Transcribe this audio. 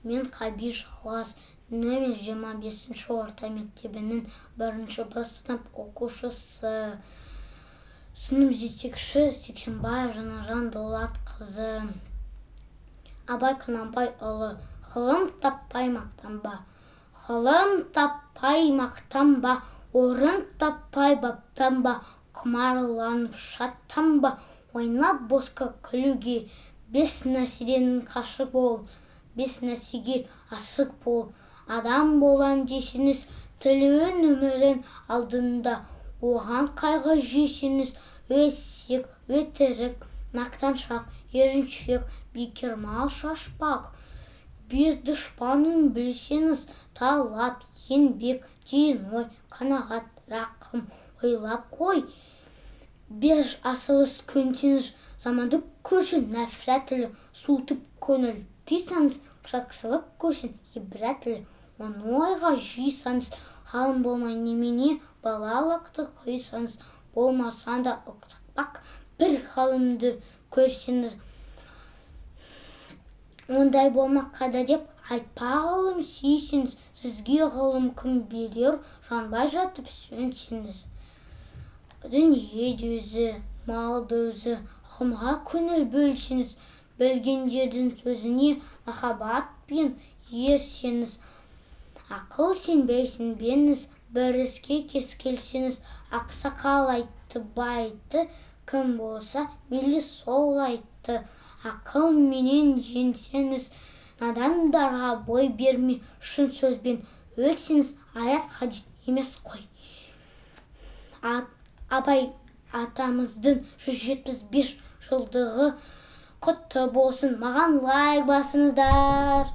Мен Қабиш класс номер 25 орта мектебінің 1 Б сынып оқушысы. Сынып жетекші Сексенбаев Жанаржан Дулатқызы. Абай Құнанбайұлы. Ғылым таппай мақтанба. Ғылым таппай мақтанба, орын таппай баптанба, құмарланып шаттанба, ойнап босқа күлуге, 5 нәрседен қашық бол, 5 нәрсеге асық бол. Адам болам десеңіз, тілеуін өмірін алдында, оған қайғы жесеңіз, өсек, өтірік, мақтаншақ, еріншек, бекер мал шашпақ. Бес дұшпанын білсеңіз, талап, еңбек, терең ой, қанағат, рақым, ойлап қой. 5 асылыс көнсеңіз, заманды көрсін, нәфрәтлі, суытып көңіл тыйсаңыз, жақсылық көрсін, ибрәтлі, оны ойға жисаңыз, ғалым болмай немене, балалықты қойсаңыз, болмасан да ұқсатпақ бір ғалымды көрсеңіз, ондай болмақ қайда деп айтпа ғылым сүйсеңіз, сізге ғылым кім берер, жанбай жатып сөнсеңіз. Дүниеде өзі, малды өзі, ғылымға көңіл бөлсеңіз, білгендердің сөзіне махаббатпен ерсеңіз, ақыл сенбей сенбеңіз, бір іске кез келсеңіз, ақсақал айтты, байтты, кім болса мейлі сол айтты. Ақыл менен жеңсеңіз, надандарға бой бермей, шын сөзбен өлсеңіз, аят хадис емес қой. Абай атамыздың 175 жылдығы құтты болсын, маған лайк басыңыздар.